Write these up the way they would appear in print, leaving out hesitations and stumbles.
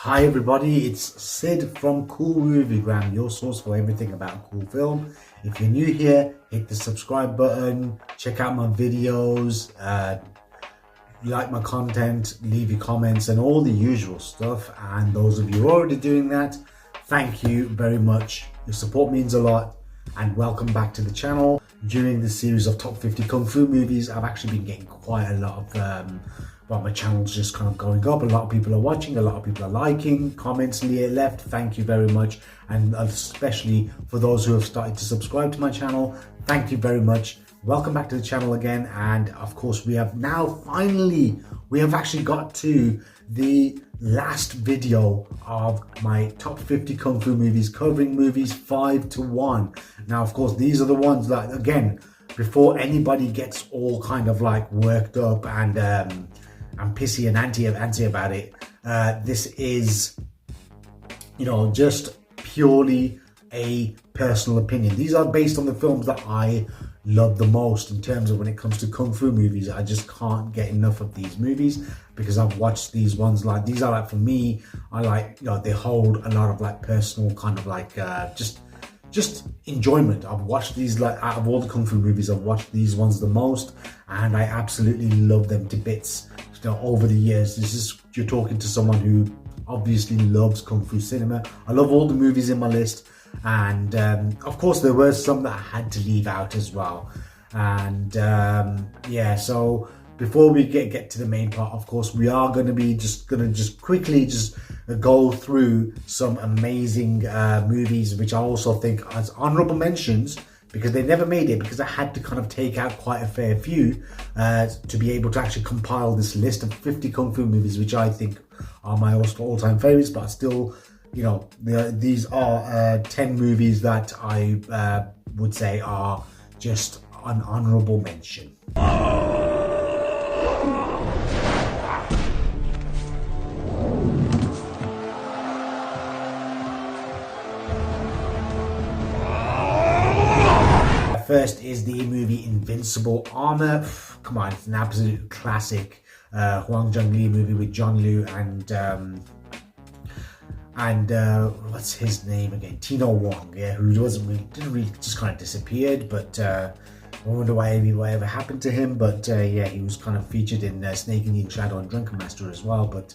Hi everybody, it's Sid from Cool Moviegram, your source for everything about cool film. If you're new here, hit the subscribe button, check out my videos, like my content, leave your comments and all the usual stuff. And those of you already doing that, thank you very much. Your support means a lot, and welcome back to the channel. During this series of top 50 Kung Fu movies, I've actually been getting quite a lot of my channel's just kind of going up. A lot of people are watching, a lot of people are liking, comments left. Thank you very much, and especially for those who have started to subscribe to my channel, thank you very much. Welcome back to the channel again. And of course, we have now we have actually got to the last video of my top 50 Kung Fu movies, covering movies 5 to 1. Now of course, these are the ones that, again, before anybody gets all kind of like worked up and pissy and antsy about it, this is, you know, just purely a personal opinion. These are based on the films that I love the most in terms of when it comes to Kung Fu movies. I just can't get enough of these movies because I've watched these ones. Like, these are like, for me, I like, you know, they hold a lot of like personal kind of like just enjoyment. I've watched these, like, out of all the Kung Fu movies, I've watched these ones the most, and I absolutely love them to bits. You know, over the years, you're talking to someone who obviously loves Kung Fu cinema. I love all the movies in my list, and of course there were some that I had to leave out as well. And yeah, so before we get to the main part, of course, we are going to be just quickly go through some amazing movies, which I also think as honorable mentions, because they never made it, because I had to kind of take out quite a fair few to be able to actually compile this list of 50 Kung Fu movies, which I think are my all-time favorites. But still, you know, these are 10 movies that I would say are just an honorable mention. First is the movie Invincible Armor. Come on, it's an absolute classic Huang Zhongli movie with John Liu and what's his name again? Tino Wong, yeah, who didn't really just kind of disappeared, but I wonder whatever happened to him. But yeah, he was kind of featured in Snake Indian Shadow and Drunken Master as well. But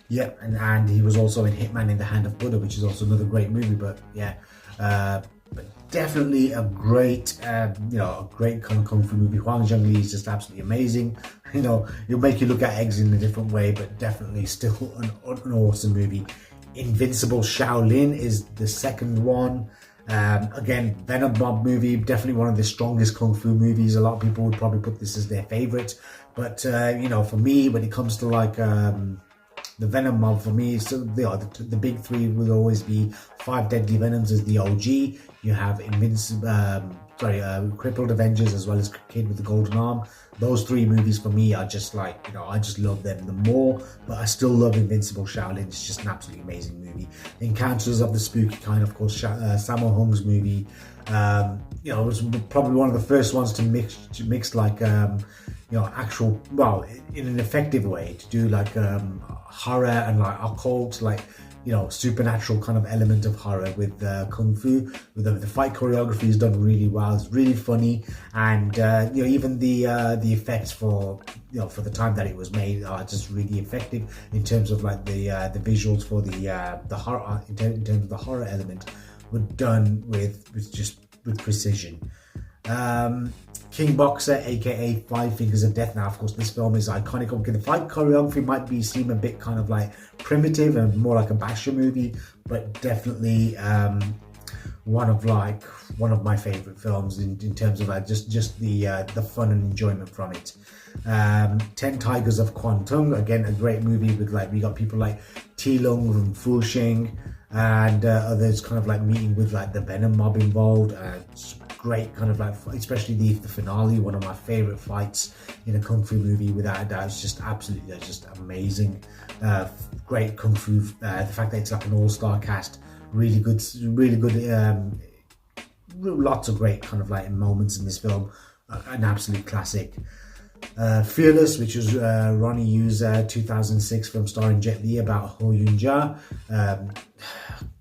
yeah, and he was also in Hitman in the Hand of Buddha, which is also another great movie. But yeah, but definitely a great, you know, a great kind of Kung Fu movie. Huang Zhongli is just absolutely amazing. You know, it'll make you look at eggs in a different way, but definitely still an awesome movie. Invincible Shaolin is the second one. Again, Venom Mob movie, definitely one of the strongest Kung Fu movies. A lot of people would probably put this as their favorite, but you know, for me, when it comes to like the Venom Mob, for me, so the big three will always be Five Deadly Venoms as the OG. You have Crippled Avengers, as well as Kid with the Golden Arm. Those three movies for me are just like, you know, I just love them the more, but I still love Invincible Shaolin. It's just an absolutely amazing movie. Encounters of the Spooky Kind, of course, Sammo Hung's movie. You know, it was probably one of the first ones to mix like, you know, actual, well, in an effective way, to do like horror and like occult, like, you know, supernatural kind of element of horror with Kung Fu. With the fight choreography is done really well. It's really funny, and you know, even the effects for, you know, for the time that it was made are just really effective in terms of like the visuals for the horror, in terms of the horror element, were done with precision. King Boxer, aka Five Fingers of Death. Now, of course, this film is iconic. Okay, the fight choreography might seem a bit kind of like primitive and more like a basher movie, but definitely one of my favorite films in terms of just the fun and enjoyment from it. 10 Tigers of Kwantung, again a great movie with, like, we got people like Ti Lung from Fusheng and others kind of like meeting with like the Venom Mob involved. Great kind of like, especially the finale, one of my favorite fights in a Kung Fu movie without a doubt. It's just absolutely just amazing. Great Kung Fu, the fact that it's like an all-star cast, really good, lots of great kind of like moments in this film, an absolute classic. Fearless, which was Ronnie Yu's 2006 film starring Jet Li about Ho Yun-ja.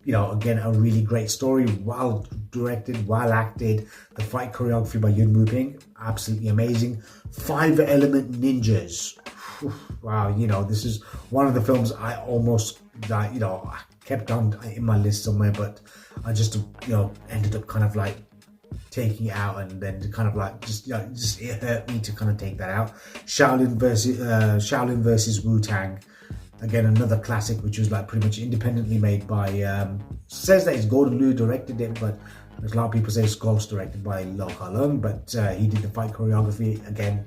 Again, a really great story, well directed, well acted. The fight choreography by Yuen Woo-ping, absolutely amazing. 5-element ninjas. Wow, this is one of the films I almost, I kept on in my list somewhere, but I just, ended up kind of like taking it out, and then kind of like just it hurt me to kind of take that out. Shaolin versus Wu-Tang. Again, another classic, which was like pretty much independently made by, says that it's Gordon Liu directed it, but there's a lot of people say it's ghost directed by Lau Kar-leung, but he did the fight choreography. Again,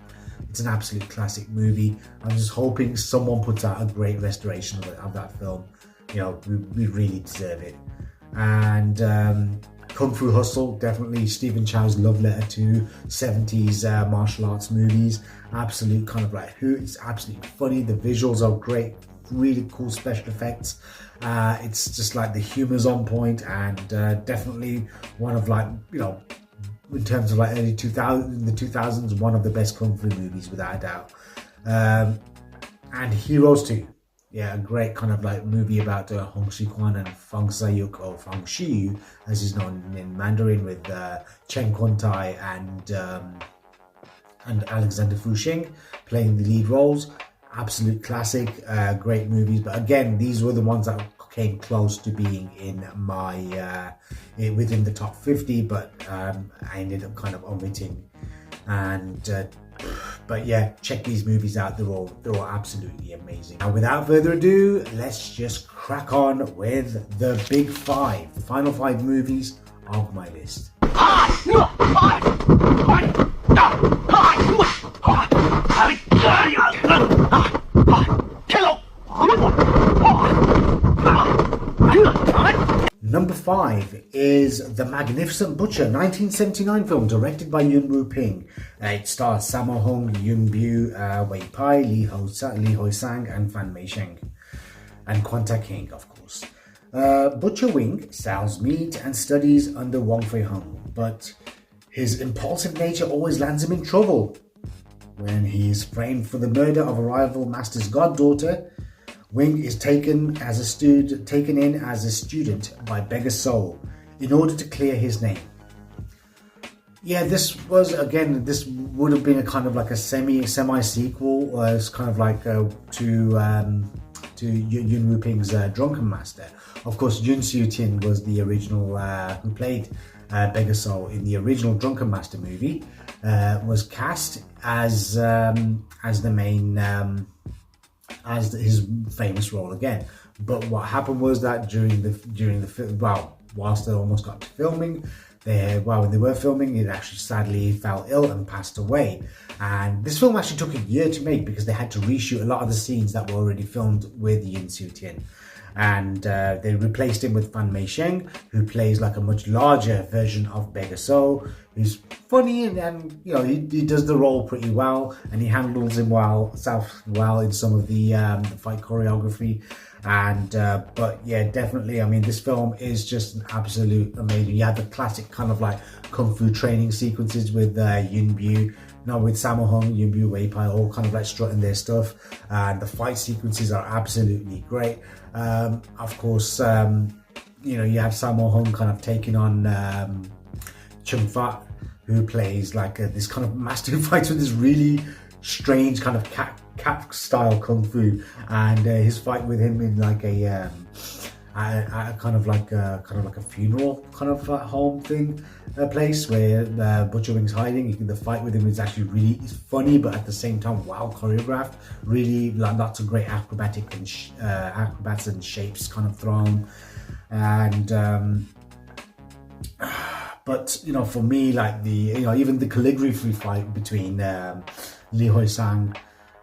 it's an absolute classic movie. I'm just hoping someone puts out a great restoration of that film. We really deserve it. And Kung Fu Hustle, definitely Stephen Chow's love letter to 70s martial arts movies. Absolute kind of like it's absolutely funny. The visuals are great, really cool special effects. It's just like the humor's on point, and definitely one of like, in terms of like early 2000s, one of the best Kung Fu movies without a doubt. And Heroes 2. Yeah, a great kind of like movie about Hong Shi-kwan and Fang Sayuk, or Fang Shiyu, as he's known in Mandarin, with Chen Kun-tai and Alexander Fusheng playing the lead roles. Absolute classic, great movies. But again, these were the ones that came close to being in my within the top 50, but I ended up kind of omitting. And but yeah, check these movies out. They're all absolutely amazing. Now, without further ado, let's just crack on with the big 5, the final 5 movies of my list. Number 5 is The Magnificent Butcher, 1979 film directed by Yuen Woo-ping. It stars Sammo Hung, Yun Bu, Wei Pai, Lee Hoi Sang, and Fan Mei Sheng, and Kwon King, of course. Butcher Wing sells meat and studies under Wong Fei Hung, but his impulsive nature always lands him in trouble. When he is framed for the murder of a rival master's goddaughter, Wing is taken in as a student by Beggar Soul in order to clear his name. Yeah, this would have been a kind of like a semi sequel, or it's kind of like to Yuen Woo-ping's Drunken Master. Of course, Yun Siu-tien was the original who played Beggar Soul in the original Drunken Master movie. Was cast as the main. As his famous role again. But what happened was that during the film, whilst they almost got to filming, when they were filming, it actually sadly fell ill and passed away. And this film actually took a year to make, because they had to reshoot a lot of the scenes that were already filmed with Yun Siu-tien. And they replaced him with Fan Mei Sheng, who plays like a much larger version of Beggar Soul, who's funny, and he does the role pretty well, and he handles him well in some of the fight choreography. And but yeah, definitely, I mean, this film is just an absolute amazing. You have the classic kind of like kung fu training sequences with Yun Bu, with Sammo Hung, Yun Bu, Wei Pai, all kind of like strutting their stuff, and the fight sequences are absolutely great. Of course, you have Sammo Hung kind of taking on Chung Fat, who plays like this kind of master who fights with this really strange kind of cat style kung fu, and his fight with him in like a kind of like a funeral kind of home thing, a place where Butcher Wing's hiding. The fight with him is actually really funny, but at the same time well choreographed. Really, like, lots of great acrobats and shapes kind of thrown, and but for me, like even the calligraphy fight between Lee Hoi Sang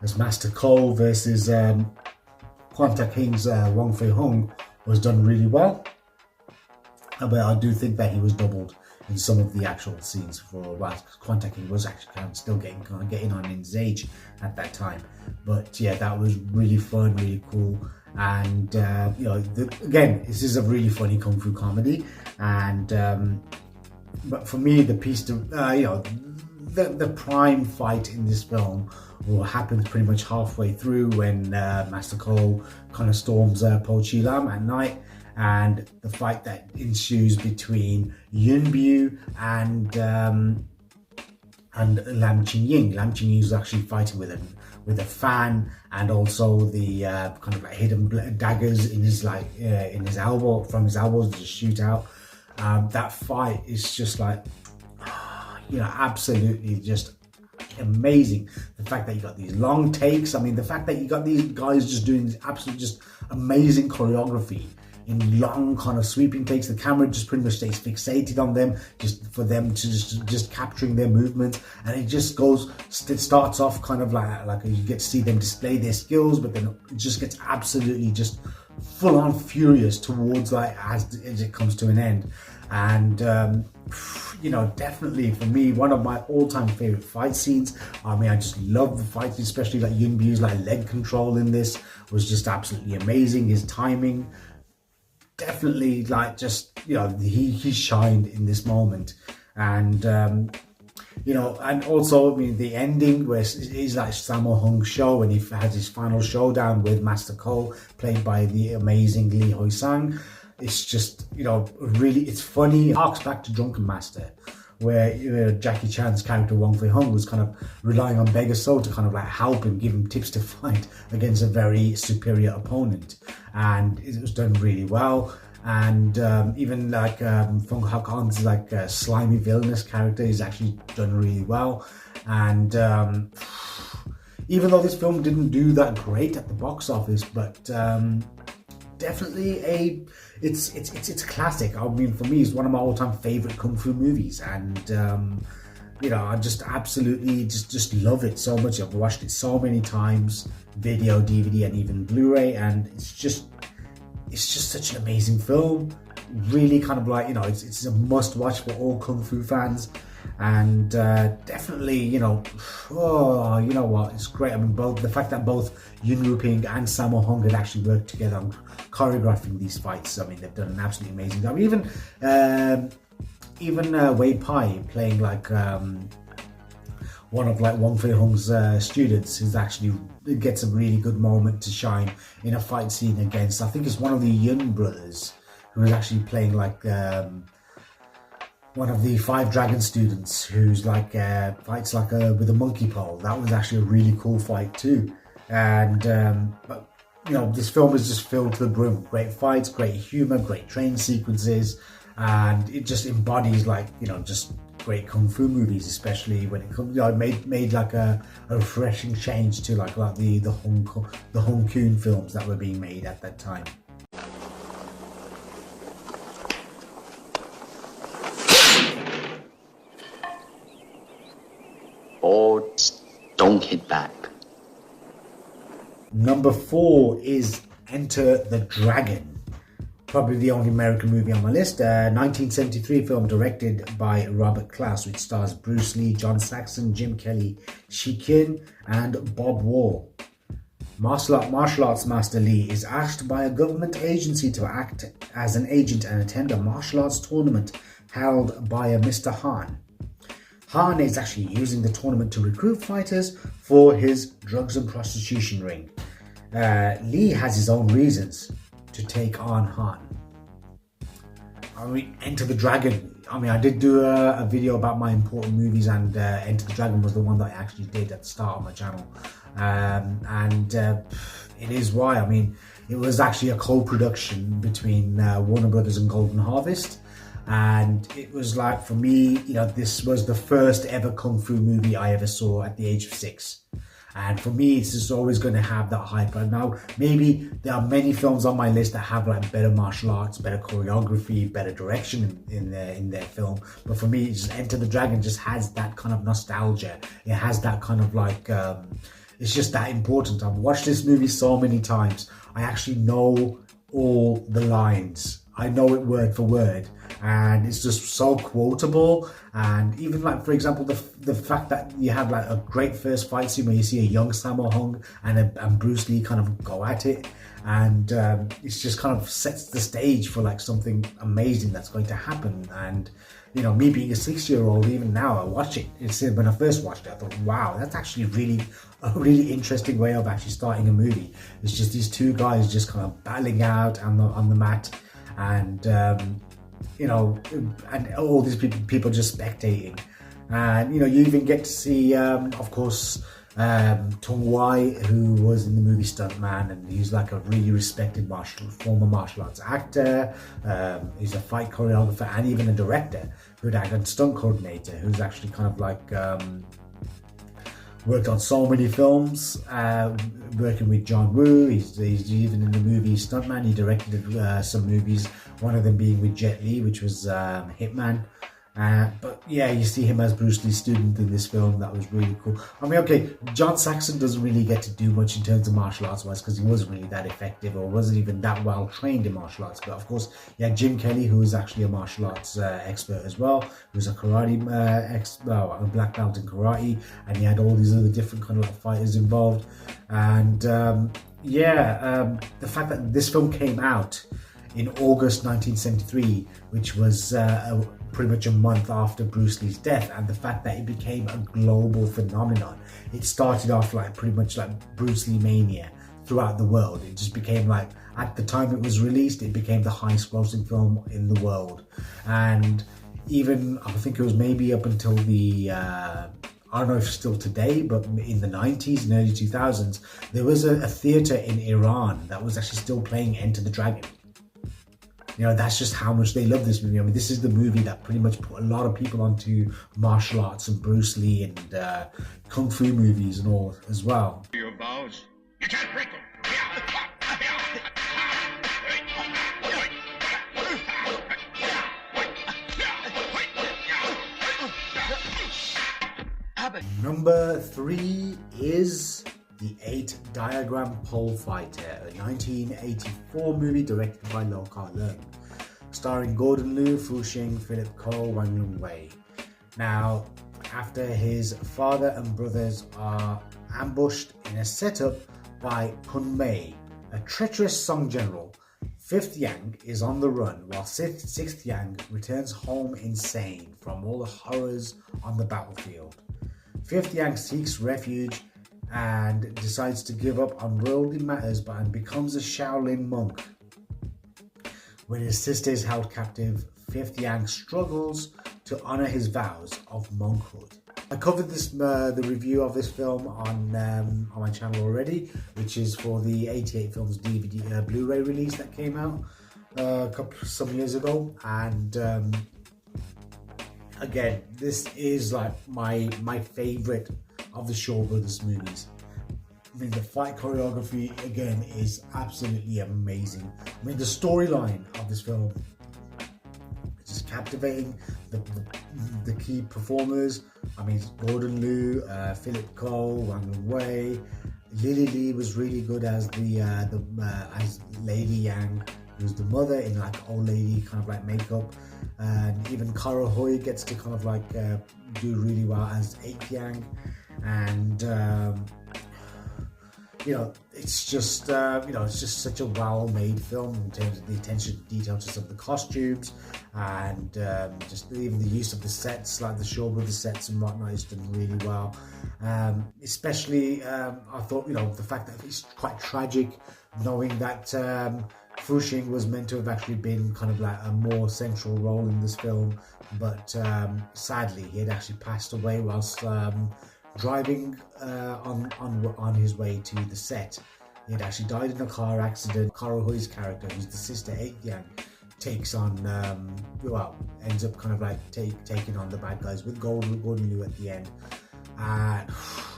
as Master Cole versus Kwon King's Wong Fei Hung was done really well. But I do think that he was doubled in some of the actual scenes Kwon King was actually kind of still getting on in his age at that time. But yeah, that was really fun, really cool. And again, this is a really funny kung fu comedy, and but for me, the the prime fight in this film will happen pretty much halfway through when Master Cole kind of storms Po Chi Lam at night, and the fight that ensues between Yunbu and Lam Ching Ying. Lam Ching Ying is actually fighting with a fan, and also the kind of like hidden daggers in his in his elbow, from his elbows to shoot out. That fight is just like, absolutely just amazing. The fact that you got these long takes, I mean, the fact that you got these guys just doing this absolute just amazing choreography in long kind of sweeping takes. The camera just pretty much stays fixated on them, just for them to just capturing their movements, and it just starts off kind of like you get to see them display their skills, but then it just gets absolutely just full on furious towards as it comes to an end. And definitely for me, one of my all-time favorite fight scenes. I mean, I just love the fight, especially like Yunbu's leg control in this was just absolutely amazing. His timing, definitely he shined in this moment. And and also, I mean, the ending where it's like Sammo Hung's show when he has his final showdown with Master Cole, played by the amazing Lee Hoi Sang. It's just, really, it's funny. It harks back to Drunken Master, where Jackie Chan's character Wong Fei Hung was kind of relying on Beggar Soul to kind of help him, give him tips to fight against a very superior opponent, and it was done really well. And even Fung Hak On's slimy villainous character is actually done really well. And even though this film didn't do that great at the box office, but definitely it's a classic. I mean, for me, it's one of my all-time favorite kung fu movies, and I just absolutely just love it so much. I've watched it so many times, video, DVD, and even Blu-ray, and it's just such an amazing film. Really kind of it's a must-watch for all kung fu fans. And definitely, it's great. I mean, the fact that both Yuen Woo-ping and Sammo Hung had actually worked together on choreographing these fights. I mean, they've done an absolutely amazing job. Even Wei Pai playing one of Wong Fei Hung's students, who's actually gets a really good moment to shine in a fight scene against, I think it's one of the Yun brothers, who is actually playing one of the Five Dragon students, who's fights with a monkey pole. That was actually a really cool fight too. And this film is just filled to the brim. Great fights, great humor, great training sequences, and it just embodies just great kung fu movies, especially when it comes. Made a refreshing change to the Hong Kong films that were being made at that time. Or don't hit back. Number 4 is Enter the Dragon. Probably the only American movie on my list. 1973 film directed by Robert Klaus, which stars Bruce Lee, John Saxon, Jim Kelly, Shi Kin, and Bob Wall. Martial arts master Lee is asked by a government agency to act as an agent and attend a martial arts tournament held by a Mr. Han. Han is actually using the tournament to recruit fighters for his drugs and prostitution ring. Lee has his own reasons to take on Han. I mean, Enter the Dragon. I mean, I did do a video about my important movies, and Enter the Dragon was the one that I actually did at the start of my channel. It is why. I mean, it was actually a co-production between Warner Brothers and Golden Harvest. And it was for me, this was the first ever kung fu movie I ever saw at the age of 6. And for me, it's just always going to have that hype. And now, maybe there are many films on my list that have better martial arts, better choreography, better direction in their film. But for me, just Enter the Dragon just has that kind of nostalgia. It has that kind of it's just that important. I've watched this movie so many times. I actually know all the lines. I know it word for word. and it's just so quotable. And even like, for example, the fact that you have like a great first fight scene where you see a young Sammo Hung and Bruce Lee kind of go at it, and it's just kind of sets the stage for like something amazing that's going to happen. And you know, me being a 6-year-old, even now I watch it. When I first watched it, I thought, wow, that's actually a really interesting way of actually starting a movie. It's just these two guys just kind of battling out on the mat, and you know, and all these people just spectating. And you know, you even get to see, of course, Tung Wai, who was in the movie Stuntman, and he's like a really respected former martial arts actor. He's a fight choreographer and even a director, who'd act and stunt coordinator, who's actually kind of like worked on so many films, working with John Woo. He's even in the movie Stuntman. He directed some movies, one of them being with Jet Li, which was Hitman. But yeah, you see him as Bruce Lee's student in this film. That was really cool. I mean, okay, John Saxon doesn't really get to do much in terms of martial arts wise, because he wasn't really that effective or wasn't even that well trained in martial arts. But of course, you had Jim Kelly, who was actually a martial arts expert as well, who was a karate a black belt in karate, and he had all these other different kind of like fighters involved. And the fact that this film came out in August 1973, which was pretty much a month after Bruce Lee's death, and the fact that it became a global phenomenon. It started off like pretty much like Bruce Lee mania throughout the world. It just became like, at the time it was released, it became the highest grossing film in the world. And even, I think it was maybe up until the I don't know if still today, but in the 90s and early 2000s, there was a theater in Iran that was actually still playing Enter the Dragon. You know, that's just how much they love this movie. I mean, this is the movie that pretty much put a lot of people onto martial arts and Bruce Lee and kung fu movies and all as well. Your vows, you can't break them. Number 3 is The 8 Diagram Pole Fighter, a 1984 movie directed by Lo Ka-leung, starring Gordon Liu, Fu Xing, Philip Ko, Wang Yun-wei. Now, after his father and brothers are ambushed in a setup by Kun Mei, a treacherous Song general, 5th Yang is on the run while 6th Yang returns home insane from all the horrors on the battlefield. 5th Yang seeks refuge and decides to give up on worldly matters and becomes a Shaolin monk. When his sister is held captive, 5th Yang struggles to honor his vows of monkhood. I covered the review of this film on my channel already, which is for the 88 Films DVD Blu-ray release that came out some years ago. And again, this is like my favorite of the Shaw Brothers movies. I mean, the fight choreography again is absolutely amazing. I mean, the storyline of this film is just captivating. The key performers, I mean, Gordon Liu, Philip Ko, Wang Yun-wei. Lily Lee was really good as as Lady Yang, who's the mother in like old lady kind of like makeup. And even Kara Hui gets to kind of like do really well as 8th Yang. And you know, it's just it's just such a well-made film in terms of the attention to detail to some of the costumes, and just even the use of the sets, like the Shaw Brothers sets and whatnot, is done really well. Especially, I thought, you know, the fact that it's quite tragic, knowing that Fu Xing was meant to have actually been kind of like a more central role in this film, but sadly he had actually passed away whilst driving on his way to the set. He had actually died in a car accident. Kara Hui's character, who's the sister 8th Yang, takes on ends up kind of like taking on the bad guys with Gordon Liu at the end.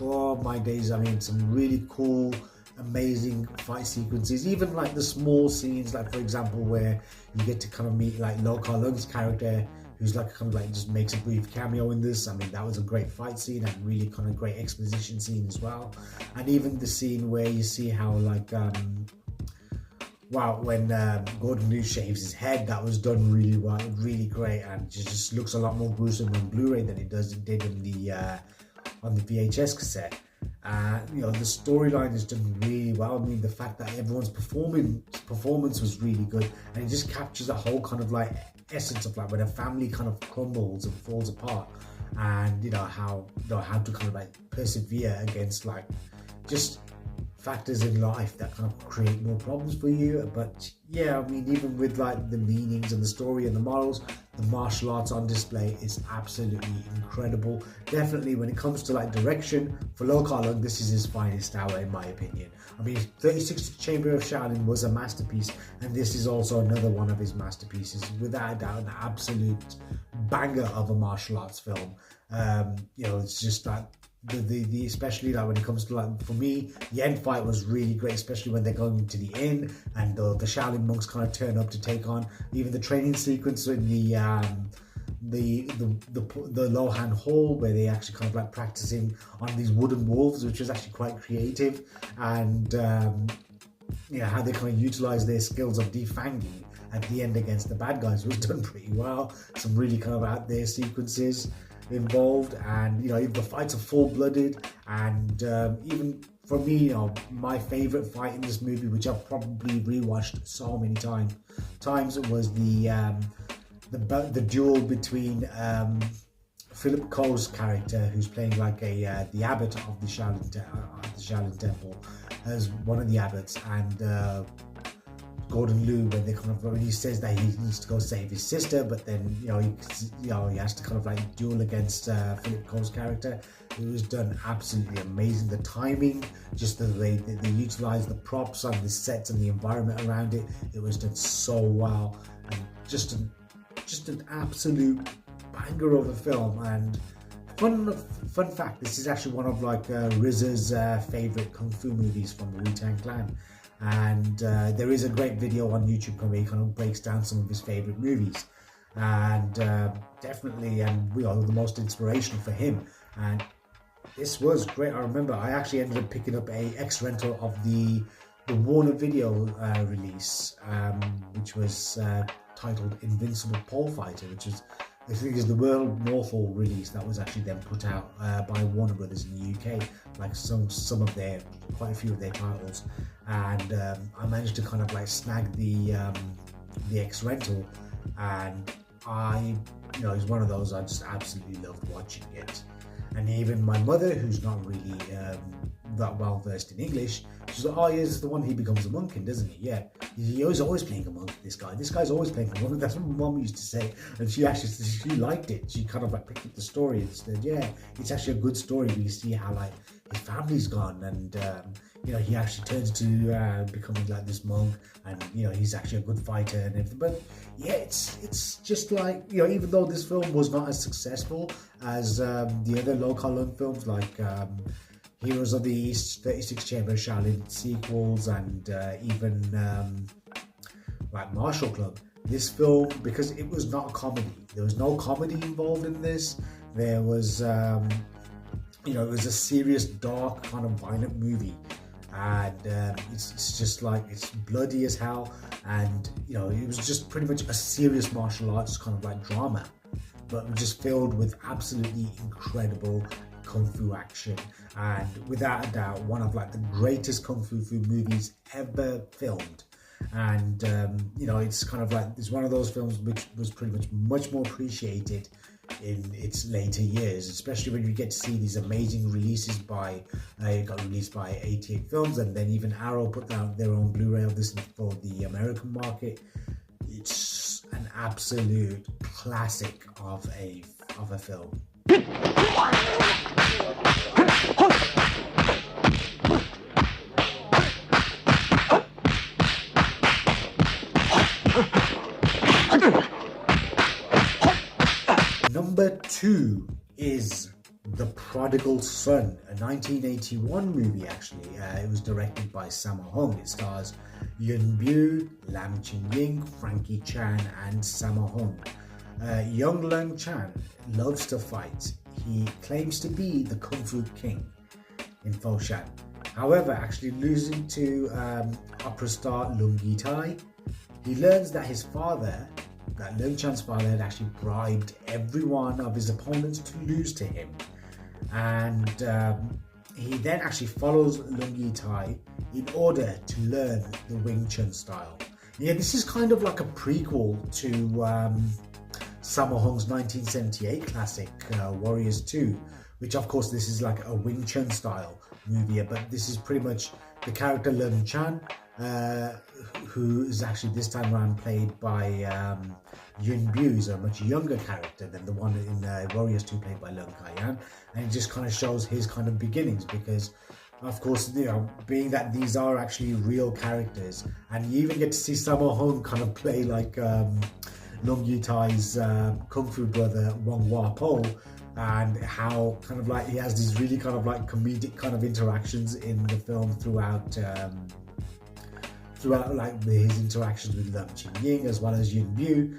Oh my days, I mean, some really cool, amazing fight sequences, even like the small scenes, like for example where you get to kind of meet like Lo Ka-leung's character, who's like kind of like just makes a brief cameo in this. I mean, that was a great fight scene and really kind of great exposition scene as well. And even the scene where you see how like wow, when Gordon Liu shaves his head, that was done really well, really great, and it just looks a lot more gruesome on Blu-ray than it did in the on the VHS cassette. You know, the storyline is done really well. I mean, the fact that everyone's performance was really good, and it just captures the whole kind of like essence of like when a family kind of crumbles and falls apart, and you know how to kind of like persevere against like just factors in life that kind of create more problems for you. But yeah, I mean, even with like the meanings and the story and the morals, the martial arts on display is absolutely incredible. Definitely when it comes to like direction, for Lo Kar Leung, this is his finest hour in my opinion. I mean, 36th Chamber of Shaolin was a masterpiece, and this is also another one of his masterpieces, without a doubt an absolute banger of a martial arts film. You know, it's just that the especially like when it comes to like, for me, the end fight was really great, especially when they're going to the inn and the Shaolin monks kind of turn up to take on even the training sequence in the Lohan Hall, where they actually kind of like practicing on these wooden wolves, which was actually quite creative, and you know, how they kind of utilize their skills of defanging at the end against the bad guys was done pretty well. Some really kind of out there sequences involved, and you know, the fights are full-blooded, and even for me, you know, my favorite fight in this movie, which I've probably rewatched so many times, was the duel between Philip Koh's character, who's playing like the abbot of the Shaolin Temple, as one of the abbots, and Gordon Liu, when he says that he needs to go save his sister, but then he has to kind of like duel against Philip Koh's character. It was done absolutely amazing. The timing, just the way they utilized the props and the sets and the environment around it, it was done so well, and just an absolute banger of a film. And fun fact, this is actually one of like RZA's favorite kung fu movies from the Wu-Tang Clan. And there is a great video on YouTube where he kind of breaks down some of his favorite movies, and definitely, and the most inspirational for him. And this was great. I remember I actually ended up picking up a X rental of the Warner Video release, which was titled Invincible Pole Fighter, which is, I think, is the World Mortal release that was actually then put out by Warner Brothers in the UK, like quite a few of their titles. And I managed to kind of like snag the X rental, and it's one of those I just absolutely loved watching it. And even my mother, who's not really that well versed in English, she's like, "Oh, yeah, this is the one he becomes a monk in, doesn't he? Yeah, he was always playing a monk. This guy's always playing a monk." That's what my mum used to say, and she liked it. She kind of like picked up the story and said, "Yeah, it's actually a good story. We see how like his family's gone, and he actually turns to becoming like this monk, and he's actually a good fighter and everything." But yeah, it's just like, even though this film was not as successful as the other Lo Kar Leung films, like Heroes of the East, 36 Chamber of Shaolin sequels, and even like Martial Club, this film, because it was not a comedy, there was no comedy involved in this. There was it was a serious, dark, kind of violent movie, and it's just like, it's bloody as hell, and it was just pretty much a serious martial arts kind of like drama, but just filled with absolutely incredible kung fu action, and without a doubt one of like the greatest kung fu movies ever filmed. And it's kind of like, it's one of those films which was pretty much more appreciated in its later years, especially when you get to see these amazing releases by it got released by 88 Films, and then even Arrow put out their own Blu-ray of this for the American market. It's an absolute classic of a film. Number 2 is The Prodigal Son, a 1981 movie actually. It was directed by Sammo Hung. It stars Yuen Biao, Lam Ching Ying, Frankie Chan, and Sammo Hung. Young Leung Chan loves to fight. He claims to be the Kung Fu King in Foshan. However, actually losing to opera star Lung Yi-tai, he learns that his father, that Lung Chan's father, had actually bribed every one of his opponents to lose to him. And he then actually follows Lung Yi-tai in order to learn the Wing Chun style. Yeah, this is kind of like a prequel to Sammo Hung's 1978 classic Warriors 2, which of course this is like a Wing Chun style movie, but this is pretty much the character Lung Chan, who is actually this time around played by Yun Bu, who's a much younger character than the one in Warriors 2 played by Lung Kai-yan, and it just kind of shows his kind of beginnings, because of course, you know, being that these are actually real characters, and you even get to see Sammo Hung kind of play like Lung Yi-tai's kung fu brother Wong Wah-po, and how kind of like he has these really kind of like comedic kind of interactions in the film throughout like his interactions with Lam Ching-ying as well as Yun Bu,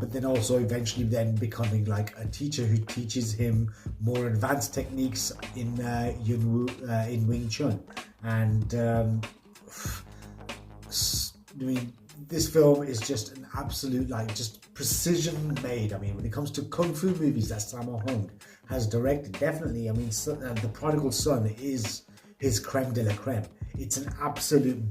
but then also eventually then becoming like a teacher who teaches him more advanced techniques in in Wing Chun. And I mean, this film is just an absolute like just precision made. I mean, when it comes to kung fu movies that Sammo Hung has directed, definitely, I mean, The Prodigal Son is his creme de la creme. It's an absolute,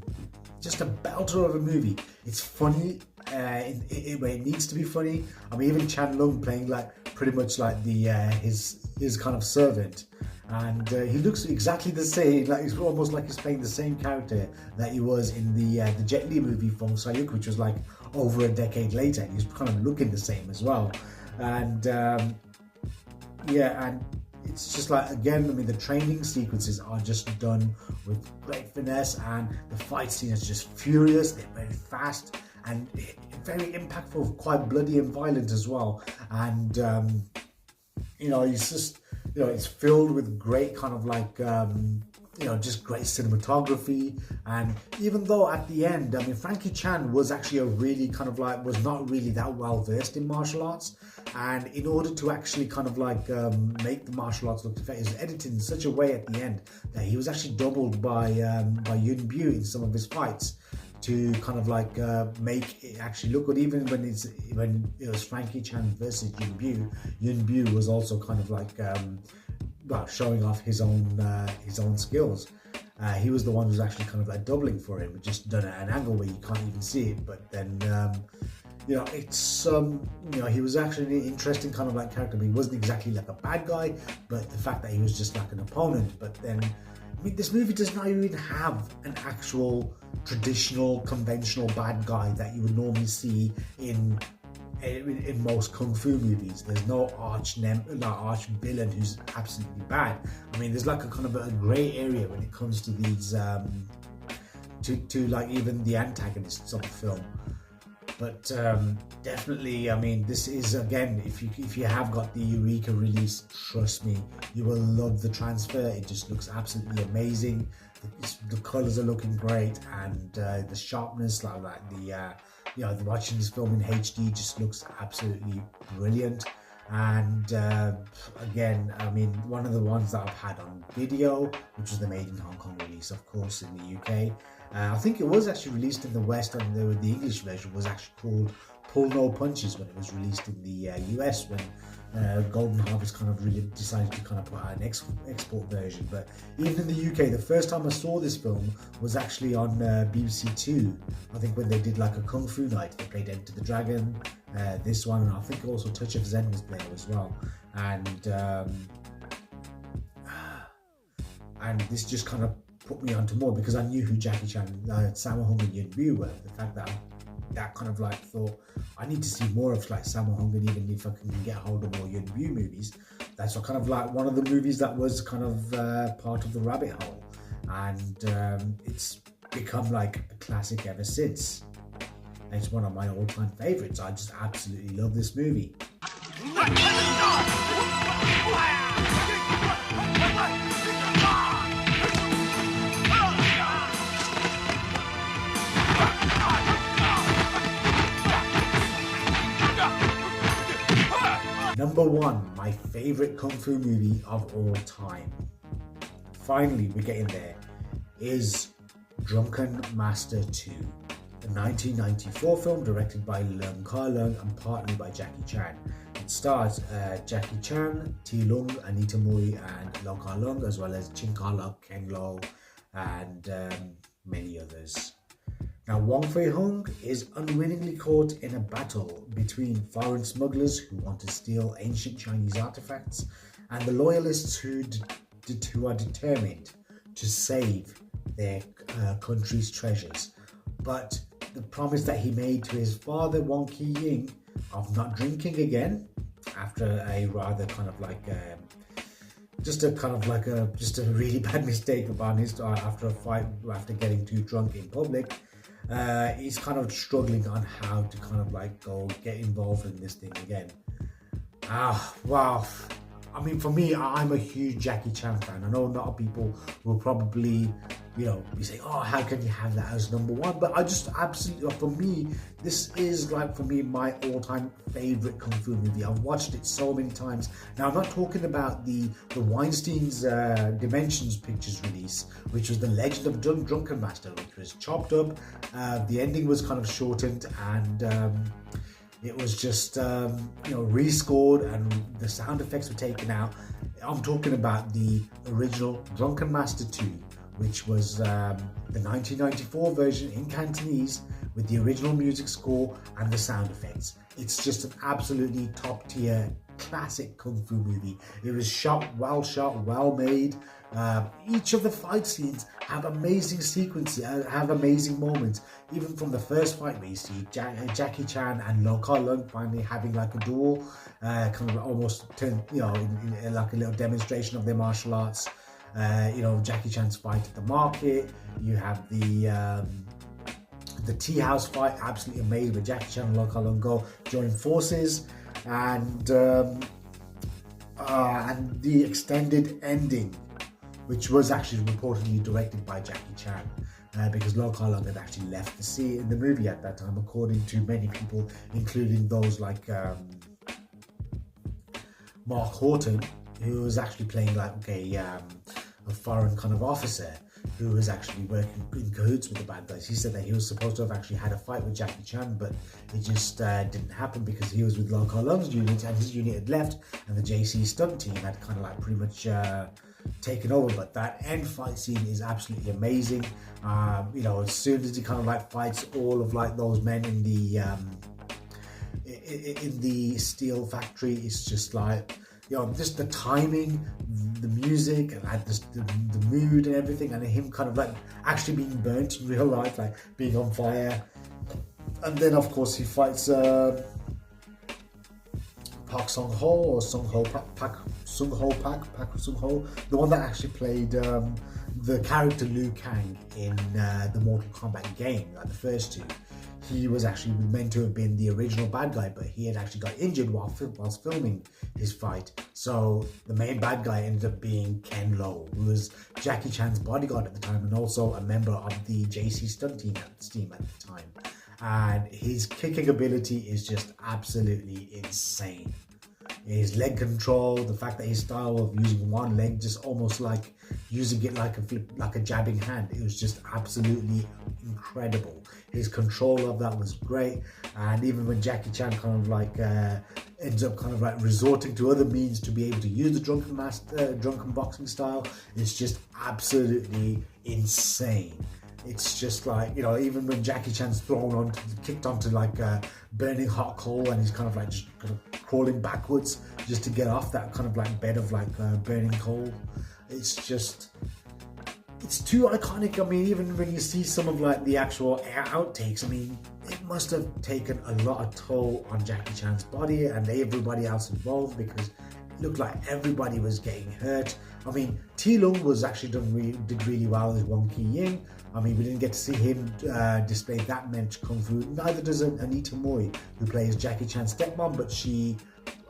just a belter of a movie. It's funny where it needs to be funny. I mean, even Chan Lung playing like pretty much like the his kind of servant, and he looks exactly the same. Like it's almost like he's playing the same character that he was in the Jet Li movie Fong Sayuk, which was like over a decade later. He's kind of looking the same as well, and yeah, and it's just like, again, I mean, the training sequences are just done with great finesse, and the fight scene is just furious. They're very fast and very impactful, quite bloody and violent as well. And you know, it's just, you know, it's filled with great kind of like you know, just great cinematography. And even though at the end, I mean, Frankie Chan was actually a really kind of like, was not really that well versed in martial arts, and in order to actually kind of like make the martial arts look effective, it was edited in such a way at the end that he was actually doubled by Yun Bu in some of his fights to kind of like make it actually look good. Even when it was Frankie Chan versus Yun Bu was also kind of like well, showing off his own skills. He was the one who was actually kind of like doubling for him, just done at an angle where you can't even see it. But then you know, it's you know, he was actually an interesting kind of like character. But he wasn't exactly like a bad guy, but the fact that he was just like an opponent. But then, I mean, this movie does not even have an actual traditional conventional bad guy that you would normally see in most kung fu movies. There's no arch villain who's absolutely bad. I mean, there's like a kind of a grey area when it comes to these to like even the antagonists of the film. But definitely, I mean, this is, again, if you have got the Eureka release, trust me, you will love the transfer. It just looks absolutely amazing. The colors are looking great, and the sharpness, like the you know, watching this film in HD just looks absolutely brilliant. And again, I mean, one of the ones that I've had on video, which was the Made in Hong Kong release, of course, in the UK. I think it was actually released in the West, and the English version was actually called Pull No Punches when it was released in the US, when Golden Harvest kind of really decided to kind of put out an export version. But even in the UK, the first time I saw this film was actually on BBC Two. I think when they did like a Kung Fu night, they played Enter the Dragon, this one, and I think also Touch of Zen was playing as well. And this just kind of put me onto more, because I knew who Jackie Chan, Sammo Hung and Yun Bu were. The fact that kind of like thought, I need to see more of like Sammo Hung, and even if I can get hold of more Yun Bu movies. That's kind of like one of the movies that was kind of part of the rabbit hole, and it's become like a classic ever since. It's one of my all-time favorites. I just absolutely love this movie. Number one, my favorite kung fu movie of all time. Finally, we're getting there. is Drunken Master 2, a 1994 film directed by Leung Kar-leung and partly by Jackie Chan. It stars Jackie Chan, T. Lung, Anita Mui, and Leung Kar-leung, as well as Chin Kar-luk, Ken Lo, and many others. Now, Wong Fei-hung is unwittingly caught in a battle between foreign smugglers who want to steal ancient Chinese artifacts and the loyalists who are determined to save their country's treasures. But the promise that he made to his father, Wong Ki-ying, of not drinking again after a rather kind of like just a really bad mistake about his after a fight, after getting too drunk in public. He's kind of struggling on how to kind of like get involved in this thing again. Wow. I mean, for me, I'm a huge Jackie Chan fan. I know a lot of people will probably, be saying, oh, how can you have that as number one? But I just absolutely, for me, this is like, for me, my all-time favorite Kung Fu movie. I've watched it so many times. Now, I'm not talking about the Weinstein's Dimensions Pictures release, which was The Legend of Drunken Master, which was chopped up. The ending was kind of shortened, and it was just, rescored, and the sound effects were taken out. I'm talking about the original Drunken Master 2, which was the 1994 version in Cantonese with the original music score and the sound effects. It's just an absolutely top tier classic Kung Fu movie. It was shot, well made. Each of the fight scenes have amazing sequences, have amazing moments. Even from the first fight where you see Jackie Chan and Leung Kar-leung finally having like a duel, kind of almost turn, in like a little demonstration of their martial arts. Jackie Chan's fight at the market. You have the tea house fight, absolutely amazing, where Jackie Chan and Leung Kar-leung go join forces, and the extended ending, which was actually reportedly directed by Jackie Chan, because Leung Kar-leung had actually left the movie at that time, according to many people, including those like Mark Horton, who was actually playing like a foreign kind of officer who was actually working in cahoots with the bad guys. He said that he was supposed to have actually had a fight with Jackie Chan, but it just didn't happen because he was with Leung Kar-leung's unit, and his unit had left, and the JC stunt team had kind of like pretty much taken over. But that end fight scene is absolutely amazing. As soon as he kind of like fights all of like those men in the steel factory, it's just like, just the timing, the music, and like the mood and everything, and him kind of like actually being burnt in real life, like being on fire. And then of course he fights Park Sung-ho, or Park Sung-ho, the one that actually played the character Liu Kang in the Mortal Kombat game, like the first two. He was actually meant to have been the original bad guy, but he had actually got injured whilst filming his fight. So the main bad guy ended up being Ken Lo, who was Jackie Chan's bodyguard at the time, and also a member of the JC stunt team at the time. And his kicking ability is just absolutely insane. His leg control, the fact that his style of using one leg, just almost like using it like a jabbing hand, it was just absolutely incredible. His control of that was great. And even when Jackie Chan kind of like ends up kind of like resorting to other means to be able to use the drunken boxing style, it's just absolutely insane. It's just like, even when Jackie Chan's kicked onto like a burning hot coal, and he's kind of like just kind of crawling backwards just to get off that kind of like bed of like burning coal. It's too iconic. I mean, even when you see some of like the actual outtakes, I mean, it must have taken a lot of toll on Jackie Chan's body and everybody else involved, because it looked like everybody was getting hurt. I mean, T. Lung was actually did really well as Wong Ki-ying. I mean, we didn't get to see him display that much kung fu. Neither does Anita Mui, who plays Jackie Chan's stepmom, but she,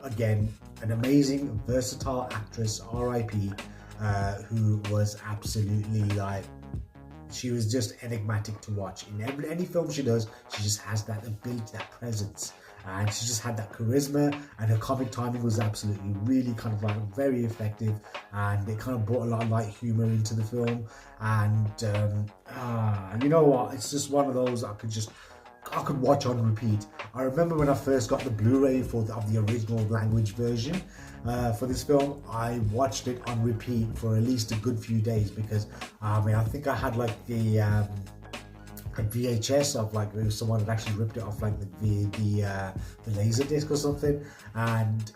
again, an amazing, versatile actress, R.I.P., who was absolutely like, she was just enigmatic to watch. In any film she does, she just has that ability, that presence. and she just had that charisma, and her comic timing was absolutely really kind of like very effective, and it kind of brought a lot of light humor into the film. And you know what, it's just one of those I could watch on repeat. I remember when I first got the Blu-ray of the original language version for this film, I watched it on repeat for at least a good few days, because I mean, I think I had like the a VHS of like, someone had actually ripped it off like the laser disc or something, and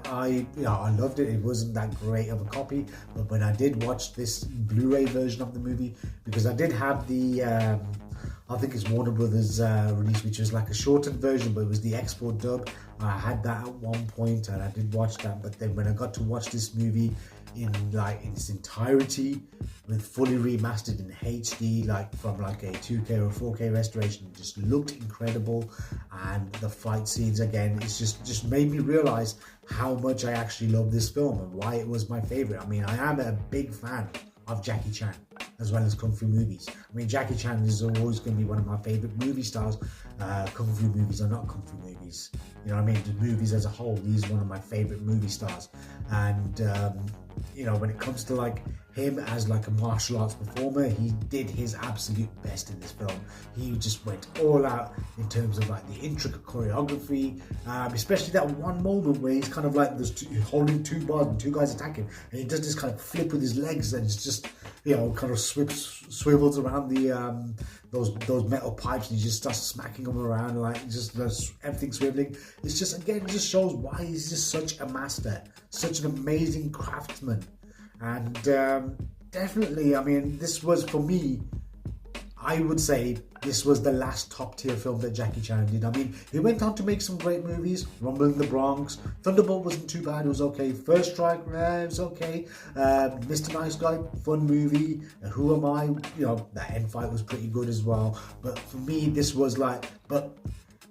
I loved it. It wasn't that great of a copy, but when I did watch this Blu-ray version of the movie, because I did have the I think it's Warner Brothers release, which was like a shortened version, but it was the export dub. I had that at one point, and I did watch that. But then when I got to watch this movie in its entirety, with fully remastered in HD, like from like a 2K or 4K restoration, it just looked incredible. And the fight scenes, again, it's just made me realize how much I actually love this film and why it was my favorite. I mean, I am a big fan of Jackie Chan, as well as Kung Fu movies. I mean, Jackie Chan is always going to be one of my favorite movie stars. Kung Fu movies are not Kung Fu movies. You know what I mean? The movies as a whole, he's one of my favorite movie stars. And, you know, when it comes to like him as like a martial arts performer, he did his absolute best in this film. He just went all out in terms of like the intricate choreography, especially that one moment where he's kind of like holding two bars and two guys attacking, and he does this kind of flip with his legs, and it's just, you know, kind of swivels around the those metal pipes, and he just starts smacking them around, like just everything swiveling. It's just, again, it just shows why he's just such a master, such an amazing craftsman. And definitely, I mean, this was, for me, I would say this was the last top tier film that Jackie Chan did. I mean, he went on to make some great movies. Rumble in the Bronx, Thunderbolt wasn't too bad, it was okay. First Strike, it was okay. Mr. Nice Guy, fun movie. Who Am I? You know, that end fight was pretty good as well. But for me, this was like, but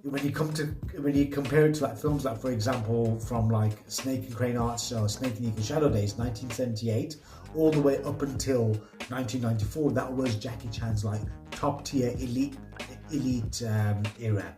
when you compare it to like films like, for example, from like Snake and Crane Arts or Snake and Eagle Shadow Days, 1978, all the way up until 1994, that was Jackie Chan's like top tier elite era.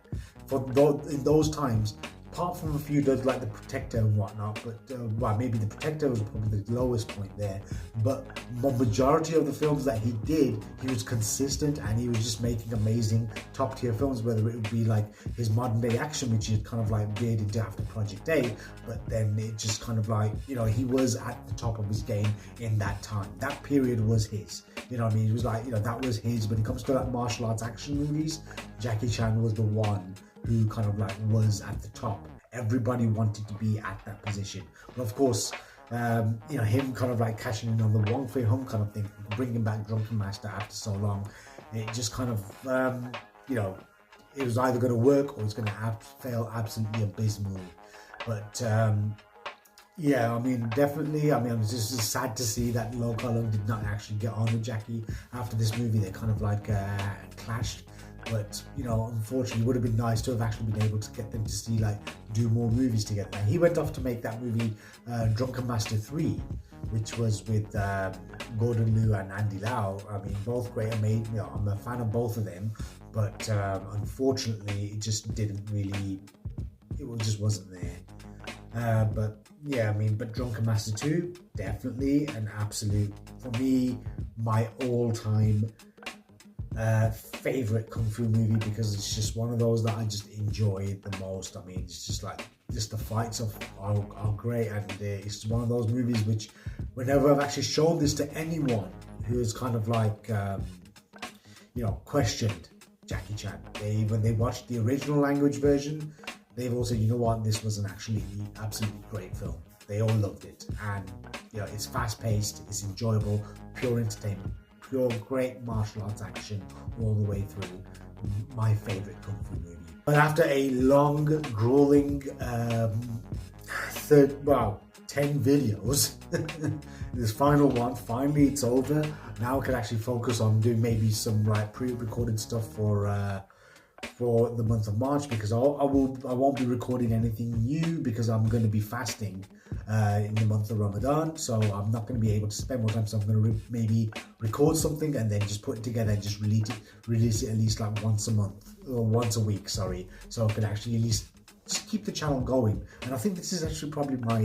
In those times, apart from a few does like The Protector and whatnot, but well, maybe The Protector was probably the lowest point there, but the majority of the films that he did, he was consistent, and he was just making amazing top tier films, whether it would be like his modern day action, which he kind of like veered into after Project A, but then it just kind of like, you know, he was at the top of his game in that time. That period was his, you know what I mean? It was like, you know, that was his. When it comes to like martial arts action movies, Jackie Chan was the one who kind of like was at the top. Everybody wanted to be at that position. But of course, you know, him kind of like cashing in on the Wong Fei Hung kind of thing, bringing back Drunken Master after so long, it just kind of, you know, it was either going to work or it's going to fail absolutely abysmally. But yeah, I mean, definitely, I mean, it was just sad to see that Lo Kar-leung did not actually get on with Jackie after this movie. They kind of like clashed. But, you know, unfortunately, it would have been nice to have actually been able to get them to see, like, do more movies together. He went off to make that movie, Drunken Master 3, which was with Gordon Liu and Andy Lau. I mean, both great, amazing. You know, I'm a fan of both of them. But unfortunately, it just didn't really, it just wasn't there. But yeah, I mean, but Drunken Master 2, definitely an absolute, for me, my all-time favorite Kung Fu movie, because it's just one of those that I just enjoy the most. I mean, it's just like, just the fights are great, and it's one of those movies which, whenever I've actually shown this to anyone who is kind of like, you know, questioned Jackie Chan, when they watched the original language version, they've all said, you know what, this was an absolutely great film. They all loved it, and you know, it's fast-paced, it's enjoyable, pure entertainment, pure great martial arts action all the way through. My favorite Kung Fu movie. But after a long, grueling 10 videos, this final one, finally it's over. Now I can actually focus on doing maybe some like pre-recorded stuff for the month of March, because I won't be recording anything new, because I'm going to be fasting in the month of Ramadan, so I'm not going to be able to spend more time. So I'm going to maybe record something and then just put it together and just release it at least like once a month or once a week, sorry, so I can actually at least just keep the channel going. And I think this is actually probably my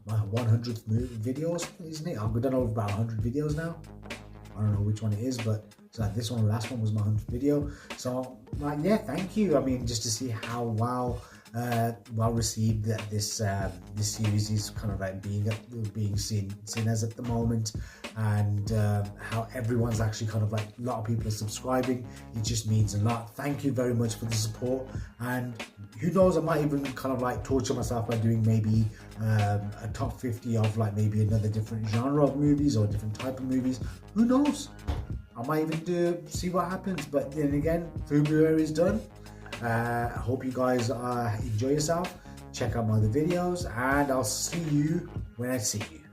my 100th videos, isn't it? I've done over about 100 videos now. I don't know which one it is, but so this one, the last one was my 100th video. So like, yeah, thank you. I mean, just to see how well received that this series is kind of like being seen as at the moment, and how everyone's actually kind of like, a lot of people are subscribing. It just means a lot. Thank you very much for the support, and who knows, I might even kind of like torture myself by doing maybe a top 50 of like maybe another different genre of movies or a different type of movies. Who knows? I might even see what happens. But then again, FU-BRUARY is done. I hope you guys enjoy yourself. Check out my other videos, and I'll see you when I see you.